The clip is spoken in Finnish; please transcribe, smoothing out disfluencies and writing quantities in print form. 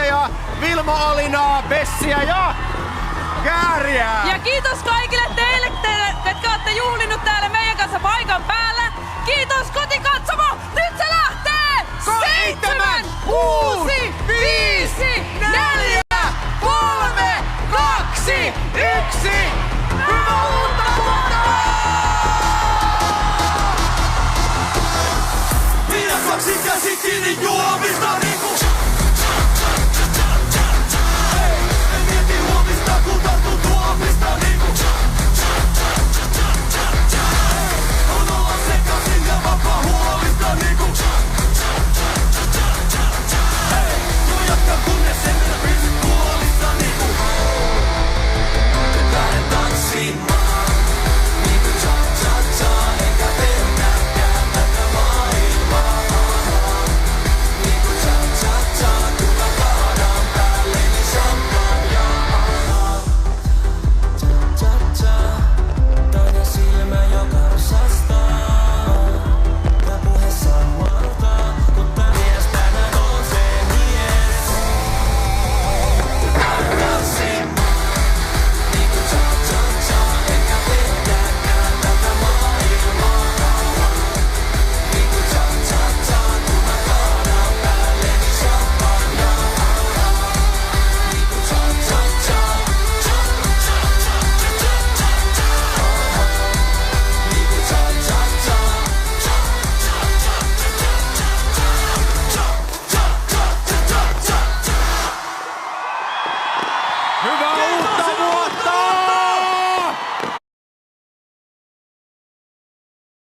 ja Vilmo Olinaa, Bessiä ja Kääriää. Ja kiitos kaikille teille, ketkä olette juhlinut täällä meidän kanssa paikan päällä. Kiitos kotikatsomo, nyt se lähtee! 7, 6, 5, 4, 3, 2, 1. Hyvää uutta vuotta! Minä kaksi käsi kiinni juomista niin kuin